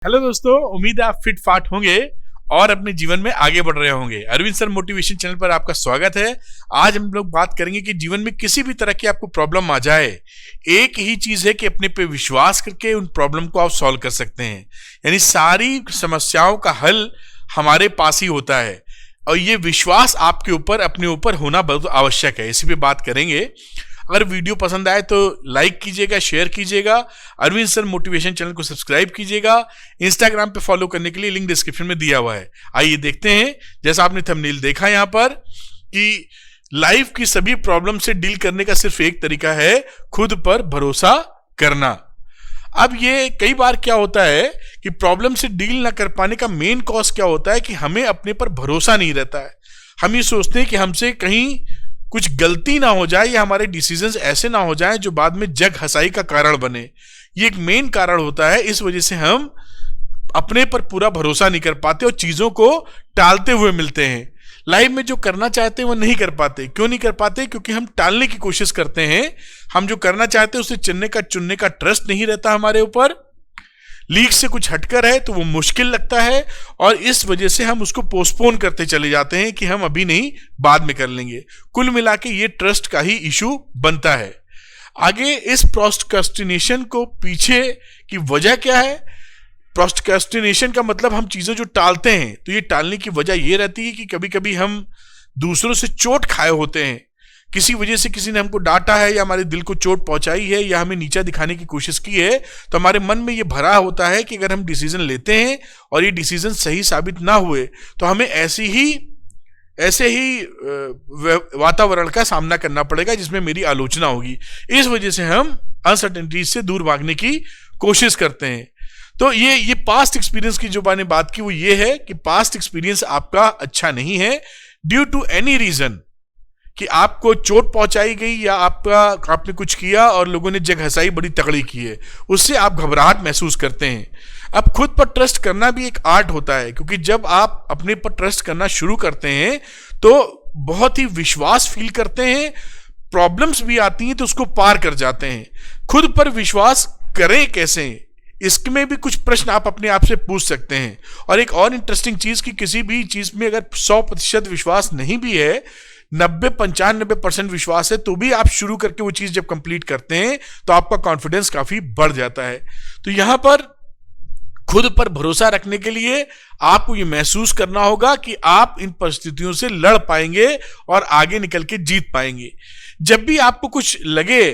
Hello दोस्तों, उम्मीद है आप फिट फाट होंगे और अपने जीवन में आगे बढ़ रहे होंगे। अरविंद सर मोटिवेशन चैनल पर आपका स्वागत है। आज हम लोग बात करेंगे कि जीवन में किसी भी तरह की आपको प्रॉब्लम आ जाए, एक ही चीज है कि अपने पे विश्वास करके उन प्रॉब्लम को आप सॉल्व कर सकते हैं। यानी सारी समस्याओं का हल हमारे पास ही होता है और ये विश्वास आपके ऊपर अपने ऊपर होना बहुत आवश्यक है। इसी पे बात करेंगे। अगर वीडियो पसंद आए तो लाइक कीजिएगा, शेयर कीजिएगा, अरविंद सर मोटिवेशन चैनल को सब्सक्राइब कीजिएगा। इंस्टाग्राम पे फॉलो करने के लिए लिंक डिस्क्रिप्शन में दिया हुआ है। आइए देखते हैं। जैसा आपने थंबनेल देखा यहाँ पर कि लाइफ की सभी प्रॉब्लम से डील करने का सिर्फ एक तरीका है, खुद पर भरोसा करना। अब ये कई बार क्या होता है कि प्रॉब्लम से डील ना कर पाने का मेन कॉज क्या होता है कि हमें अपने पर भरोसा नहीं रहता है। हम ये सोचते हैं कि हमसे कहीं कुछ गलती ना हो जाए या हमारे डिसीजंस ऐसे ना हो जाएं जो बाद में जग हंसाई का कारण बने। ये एक मेन कारण होता है। इस वजह से हम अपने पर पूरा भरोसा नहीं कर पाते और चीजों को टालते हुए मिलते हैं। लाइफ में जो करना चाहते हैं वो नहीं कर पाते। क्यों नहीं कर पाते? क्योंकि हम टालने की कोशिश करते हैं। हम जो करना चाहते हैं उसे चुनने का ट्रस्ट नहीं रहता हमारे ऊपर। लीक से कुछ हटकर है तो वो मुश्किल लगता है और इस वजह से हम उसको पोस्टपोन करते चले जाते हैं कि हम अभी नहीं, बाद में कर लेंगे। कुल मिला के ये ट्रस्ट का ही इशू बनता है। आगे इस प्रोक्रेस्टिनेशन को पीछे की वजह क्या है? प्रोक्रेस्टिनेशन का मतलब हम चीजें जो टालते हैं, तो ये टालने की वजह ये रहती है कि कभी कभी हम दूसरों से चोट खाए होते हैं। किसी वजह से किसी ने हमको डांटा है या हमारे दिल को चोट पहुंचाई है या हमें नीचा दिखाने की कोशिश की है, तो हमारे मन में ये भरा होता है कि अगर हम डिसीजन लेते हैं और ये डिसीजन सही साबित ना हुए तो हमें ऐसे ही वातावरण का सामना करना पड़ेगा जिसमें मेरी आलोचना होगी। इस वजह से हम अनसर्टेनिटी से दूर भागने की कोशिश करते हैं। तो ये पास्ट एक्सपीरियंस की जो मैंने बात की वो ये है कि पास्ट एक्सपीरियंस आपका अच्छा नहीं है ड्यू टू एनी रीजन, कि आपको चोट पहुंचाई गई या आपने कुछ किया और लोगों ने जग हंसाई बड़ी तगड़ी की है, उससे आप घबराहट महसूस करते हैं। अब खुद पर ट्रस्ट करना भी एक आर्ट होता है, क्योंकि जब आप अपने पर ट्रस्ट करना शुरू करते हैं तो बहुत ही विश्वास फील करते हैं। प्रॉब्लम्स भी आती हैं तो उसको पार कर जाते हैं। खुद पर विश्वास करें कैसे, इसमें भी कुछ प्रश्न आप अपने आप से पूछ सकते हैं। और एक और इंटरेस्टिंग चीज कि किसी भी चीज में अगर 100% विश्वास नहीं भी है, 90-95% विश्वास है, तो भी आप शुरू करके वो चीज जब कंप्लीट करते हैं तो आपका कॉन्फिडेंस काफी बढ़ जाता है। तो यहां पर खुद पर भरोसा रखने के लिए आपको ये महसूस करना होगा कि आप इन परिस्थितियों से लड़ पाएंगे और आगे निकल के जीत पाएंगे। जब भी आपको कुछ लगे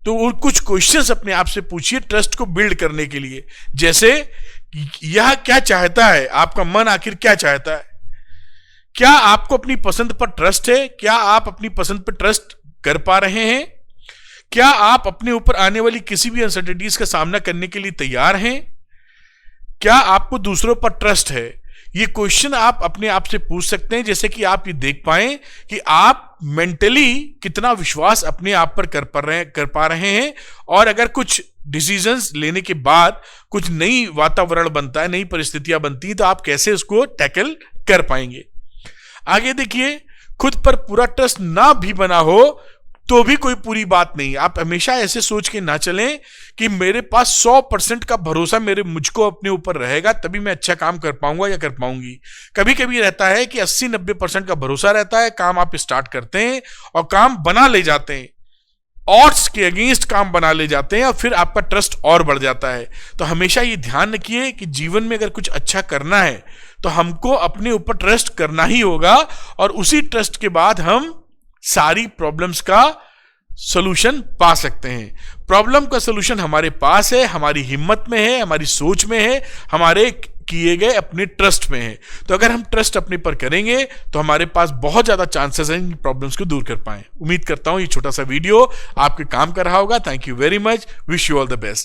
तो कुछ क्वेश्चंस अपने आप से पूछिए ट्रस्ट को बिल्ड करने के लिए। जैसे यह क्या चाहता है, आपका मन आखिर क्या चाहता है? क्या आपको अपनी पसंद पर ट्रस्ट है? क्या आप अपनी पसंद पर ट्रस्ट कर पा रहे हैं? क्या आप अपने ऊपर आने वाली किसी भी अनसर्टेनिटीज का सामना करने के लिए तैयार हैं? क्या आपको दूसरों पर ट्रस्ट है? ये क्वेश्चन आप अपने आप से पूछ सकते हैं, जैसे कि आप ये देख पाएं कि आप मेंटली कितना विश्वास अपने आप पर कर पा रहे हैं। और अगर कुछ डिसीजंस लेने के बाद कुछ नई वातावरण बनता है, नई परिस्थितियां बनती हैं, तो आप कैसे उसको टैकल कर पाएंगे। आगे देखिए, खुद पर पूरा ट्रस्ट ना भी बना हो तो भी कोई पूरी बात नहीं। आप हमेशा ऐसे सोच के ना चलें कि मेरे पास 100% का भरोसा मुझको अपने ऊपर रहेगा तभी मैं अच्छा काम कर पाऊंगा या कर पाऊंगी। कभी कभी रहता है कि 80-90% का भरोसा रहता है। काम आप स्टार्ट करते हैं और काम बना ले जाते हैं, ऑड्स के अगेंस्ट काम बना ले जाते हैं और फिर आपका ट्रस्ट और बढ़ जाता है। तो हमेशा ये ध्यान रखिए कि जीवन में अगर कुछ अच्छा करना है तो हमको अपने ऊपर ट्रस्ट करना ही होगा और उसी ट्रस्ट के बाद हम सारी प्रॉब्लम्स का सॉल्यूशन पा सकते हैं। प्रॉब्लम का सॉल्यूशन हमारे पास है, हमारी हिम्मत में है, हमारी सोच में है, हमारे किए गए अपने ट्रस्ट में है। तो अगर हम ट्रस्ट अपने पर करेंगे तो हमारे पास बहुत ज्यादा चांसेस हैं इन प्रॉब्लम्स को दूर कर पाएं। उम्मीद करता हूं ये छोटा सा वीडियो आपके काम कर रहा होगा। Thank you very much. Wish you all the best.